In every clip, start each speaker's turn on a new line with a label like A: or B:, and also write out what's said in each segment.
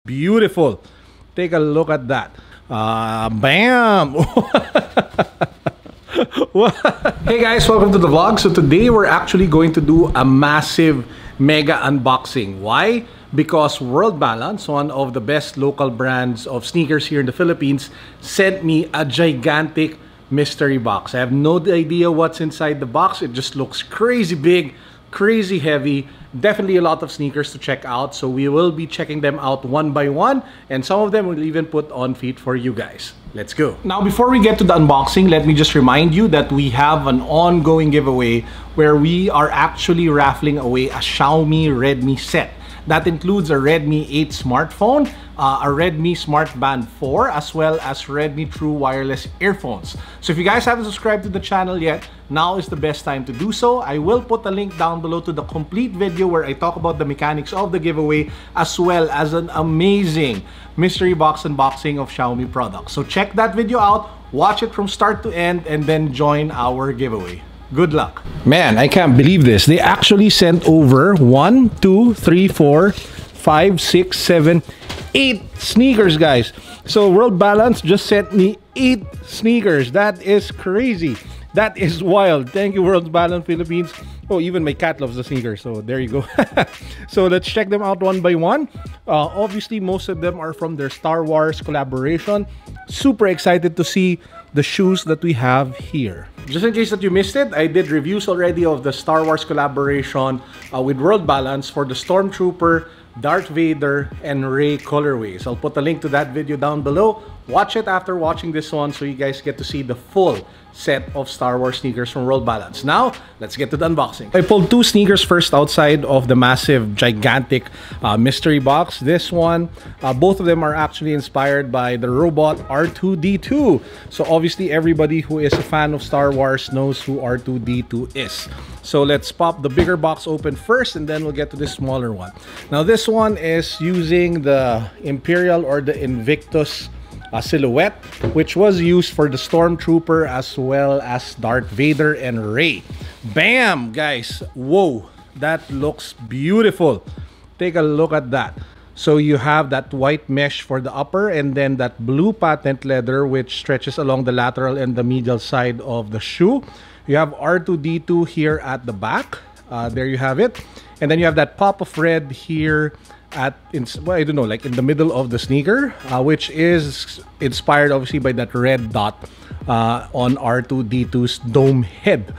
A: beautiful. Take a look at that. Bam! Hey guys, welcome to the vlog. So today we're actually going to do a massive mega unboxing. Why? Because World Balance, one of the best local brands of sneakers here in the Philippines, sent me a gigantic mystery box. I have no idea what's inside the box. It just looks crazy big, crazy heavy. Definitely a lot of sneakers to check out. So we will be checking them out one by one, and some of them we'll even put on feet for you guys. Let's go. Now, before we get to the unboxing, let me just remind you that we have an ongoing giveaway where we are actually raffling away a Xiaomi Redmi set. That includes a Redmi 8 smartphone, a Redmi Smart Band 4, as well as Redmi True Wireless earphones. So if you guys haven't subscribed to the channel yet, now is the best time to do so. I will put a link down below to the complete video where I talk about the mechanics of the giveaway, as well as an amazing mystery box unboxing of Xiaomi products. So check that video out, watch it from start to end, and then join our giveaway. Good luck. Man, I can't believe this. They actually sent over 1, 2, 3, 4, 5, 6, 7, 8 sneakers, guys. So World Balance just sent me 8 sneakers. That is crazy. That is wild. Thank you, World Balance Philippines. Oh, even my cat loves the sneakers, so there you go. So let's check them out one by one. Obviously, most of them are from their Star Wars collaboration. Super excited to see the shoes that we have here. Just in case that you missed it, I did reviews already of the Star Wars collaboration with World Balance for the Stormtrooper, Darth Vader, and Rey colorways. I'll put a link to that video down below. Watch it after watching this one so you guys get to see the full set of Star Wars sneakers from World Balance. Now, let's get to the unboxing. I pulled 2 sneakers first outside of the massive, gigantic mystery box. This one, both of them are actually inspired by the robot R2d2. So obviously, everybody who is a fan of Star Wars knows who R2d2 is. So let's pop the bigger box open first, and then we'll get to this smaller one. Now, this one is using the Imperial or the Invictus silhouette, which was used for the Stormtrooper as well as Darth Vader and Rey. Bam, guys. Whoa, that looks beautiful. Take a look at that. So you have that white mesh for the upper, and then that blue patent leather which stretches along the lateral and the medial side of the shoe. You have R2d2 here at the back. There you have it. And then you have that pop of red here at, well, I don't know, like in the middle of the sneaker, which is inspired obviously by that red dot on R2d2's dome head.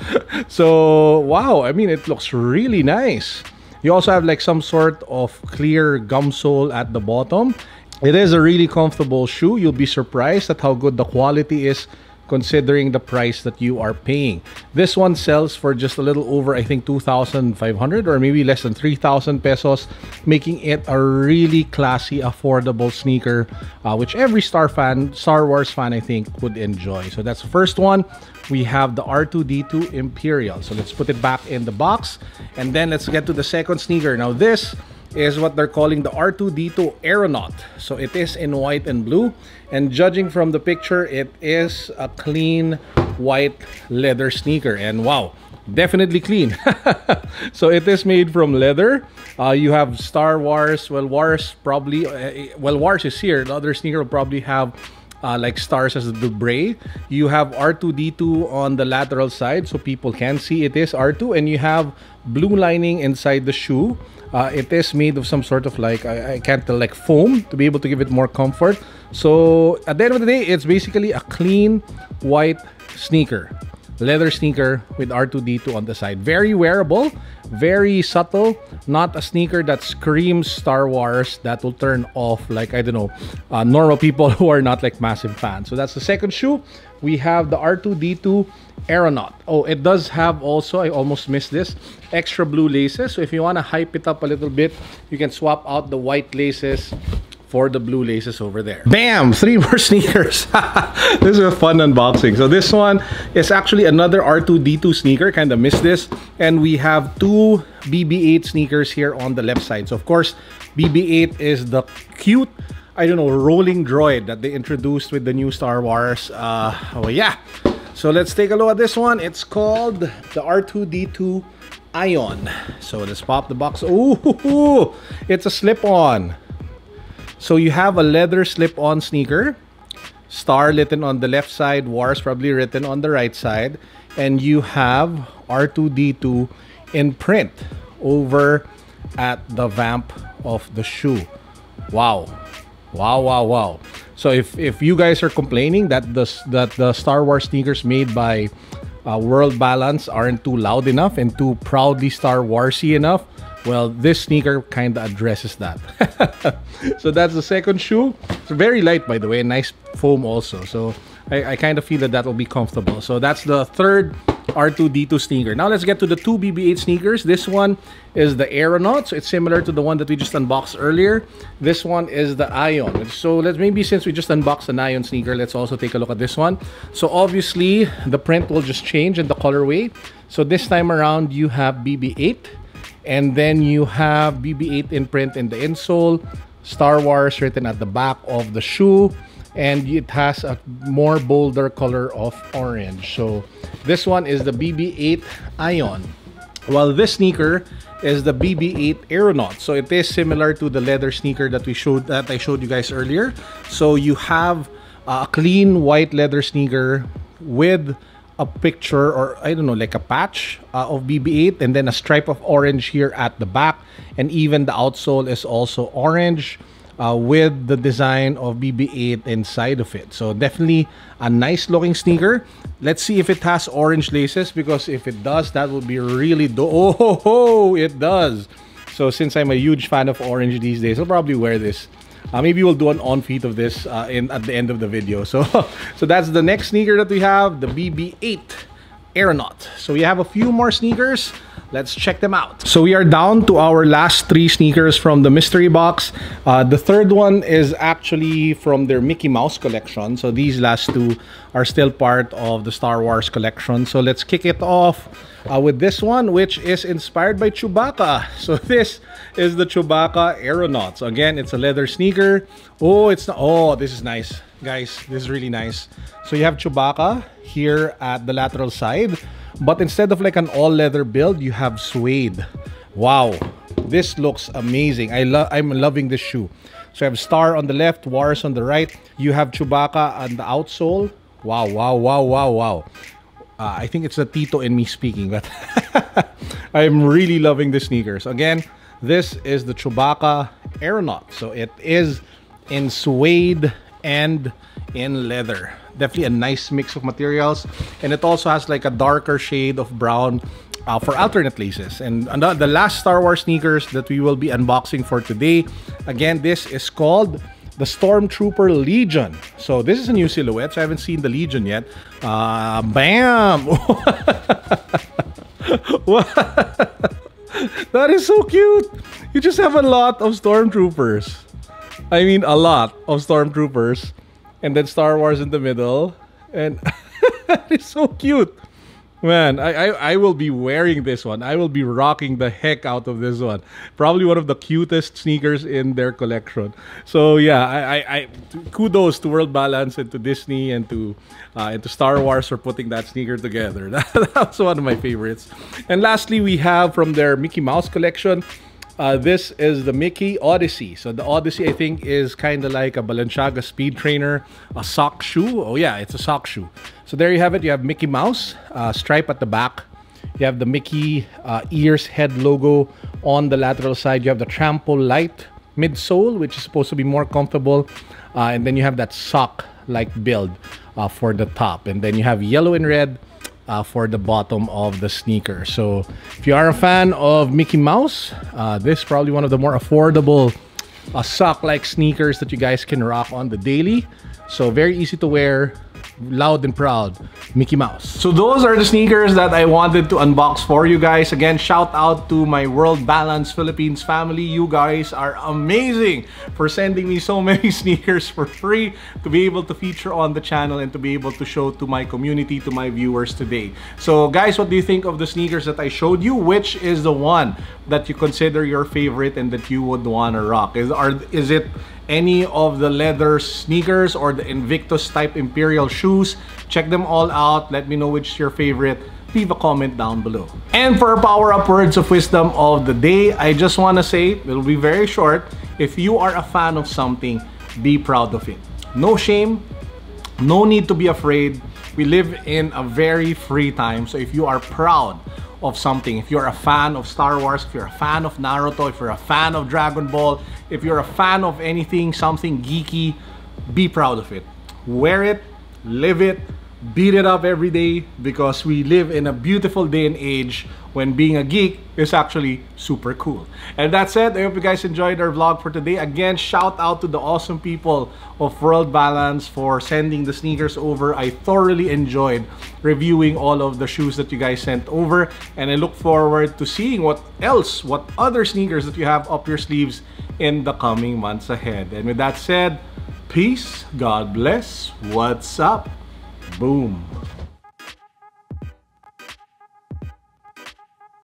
A: So wow, I mean, it looks really nice. You also have like some sort of clear gum sole at the bottom. It is a really comfortable shoe. You'll be surprised at how good the quality is considering the price that you are paying. This one sells for just a little over, I think, 2,500 or maybe less than 3,000 pesos, making it a really classy, affordable sneaker, which every Star Wars fan, I think, would enjoy. So that's the first one. We have the R2d2 Imperial. So let's put it back in the box, and then let's get to the second sneaker. Now this is what they're calling the R2d2 Aeronaut. So it is in white and blue, and judging from the picture, it is a clean white leather sneaker, and wow, definitely clean. So it is made from leather. You have Star Wars. Well, Wars probably, Wars is here. The other sneaker will probably have like stars as the bray. You have R2d2 on the lateral side so people can see it is R2, and you have blue lining inside the shoe. It is made of some sort of like, I can't tell, like foam to be able to give it more comfort. So at the end of the day, it's basically a clean white sneaker, leather sneaker with R2d2 on the side. Very wearable, very subtle, not a sneaker that screams Star Wars that will turn off, like, I don't know, normal people who are not like massive fans. So that's the second shoe. We have the R2d2 Aeronaut. Oh, it does have also, I almost missed this, extra blue laces. So if you want to hype it up a little bit, you can swap out the white laces for the blue laces over there. Bam! 3 more sneakers. This is a fun unboxing. So this one is actually another R2d2 sneaker. Kind of missed this. And we have 2 BB-8 sneakers here on the left side. So of course, BB-8 is the cute, I don't know, rolling droid that they introduced with the new Star Wars. Oh yeah. So let's take a look at this one. It's called the R2d2 Ion. So let's pop the box. Ooh, it's a slip-on. So you have a leather slip-on sneaker, Star written on the left side, Wars probably written on the right side, and you have R2d2 in print over at the vamp of the shoe. Wow. Wow, wow, wow. So if you guys are complaining that the Star Wars sneakers made by World Balance aren't too loud enough and too proudly Star Warsy enough, well, this sneaker kind of addresses that. So that's the second shoe. It's very light, by the way, nice foam also. So I kind of feel that will be comfortable. So that's the third R2d2 sneaker. Now let's get to the two BB-8 sneakers. This one is the Aeronaut, so it's similar to the one that we just unboxed earlier. This one is the Ion. So let's maybe, since we just unboxed an Ion sneaker, let's also take a look at this one. So obviously the print will just change in the colorway. So this time around you have BB-8, and then you have BB-8 in print in the insole, Star Wars written at the back of the shoe, and it has a more bolder color of orange. So this one is the BB-8 Ion, while this sneaker is the BB-8 Aeronaut. So it is similar to the leather sneaker that I showed you guys earlier. So you have a clean white leather sneaker with a picture, or I don't know, like a patch of BB-8, and then a stripe of orange here at the back, and even the outsole is also orange with the design of BB-8 inside of it. So definitely a nice looking sneaker. Let's see if it has orange laces, because if it does, that would be really oh, it does. So since I'm a huge fan of orange these days, I'll probably wear this. Maybe we'll do an on-feet of this at the end of the video. So that's the next sneaker that we have, the BB-8 Aeronaut. So we have a few more sneakers. Let's check them out. So we are down to our last three sneakers from the mystery box. The third one is actually from their Mickey Mouse collection. So these last two are still part of the Star Wars collection. So let's kick it off with this one, which is inspired by Chewbacca. So this is the Chewbacca Aeronaut. So again, it's a leather sneaker. Oh, it's not, oh, this is nice, guys. This is really nice. So you have Chewbacca here at the lateral side, but instead of like an all leather build, you have suede. Wow, this looks amazing. I'm loving this shoe. So you have Star on the left, Wars on the right. You have Chewbacca on the outsole. Wow, wow, wow, wow, wow. I think it's the Tito in me speaking, but I'm really loving the sneakers. Again, this is the Chewbacca Aeronaut. So it is in suede and in leather. Definitely a nice mix of materials, and it also has like a darker shade of brown for alternate laces. And the last Star Wars sneakers that we will be unboxing for today, again, this is called the Stormtrooper Legion. So this is a new silhouette, so I haven't seen the Legion yet. Bam! That is so cute. You just have a lot of Stormtroopers. I mean, a lot of Stormtroopers. And then Star Wars in the middle. And it's so cute. Man, I will be wearing this one. I will be rocking the heck out of this one. Probably one of the cutest sneakers in their collection. So yeah, I kudos to World Balance and to Disney and to Star Wars for putting that sneaker together. That's one of my favorites. And lastly, we have from their Mickey Mouse collection, this is the Mickey Odyssey. So the Odyssey, I think, is kind of like a Balenciaga Speed Trainer, a sock shoe. Oh yeah, it's a sock shoe. So there you have it. You have Mickey Mouse, stripe at the back. You have the Mickey ears, head logo on the lateral side. You have the Trample Light midsole, which is supposed to be more comfortable. And then you have that sock-like build for the top. And then you have yellow and red for the bottom of the sneaker. So if you are a fan of Mickey Mouse, this is probably one of the more affordable sock-like sneakers that you guys can rock on the daily. So very easy to wear, loud and proud Mickey Mouse. So those are the sneakers that I wanted to unbox for you guys. Again, shout out to my World Balance Philippines family. You guys are amazing for sending me so many sneakers for free to be able to feature on the channel and to be able to show to my community, to my viewers today. So guys, what do you think of the sneakers that I showed you? Which is the one that you consider your favorite and that you would want to rock? Is it any of the leather sneakers or the Invictus type Imperial shoes? Check them all out. Let me know which is your favorite. Leave a comment down below. And for our power-up words of wisdom of the day, I just want to say, it'll be very short. If you are a fan of something, be proud of it. No shame, no need to be afraid. We live in a very free time. So if you are proud of something, if you're a fan of Star Wars, if you're a fan of Naruto, if you're a fan of Dragon Ball, if you're a fan of anything, something geeky, be proud of it. Wear it, live it, beat it up every day, because we live in a beautiful day and age when being a geek is actually super cool. And that said, I hope you guys enjoyed our vlog for today. Again, shout out to the awesome people of World Balance for sending the sneakers over. I thoroughly enjoyed reviewing all of the shoes that you guys sent over, and I look forward to seeing what other sneakers that you have up your sleeves in the coming months ahead. And with that said, peace, God bless, what's up, boom.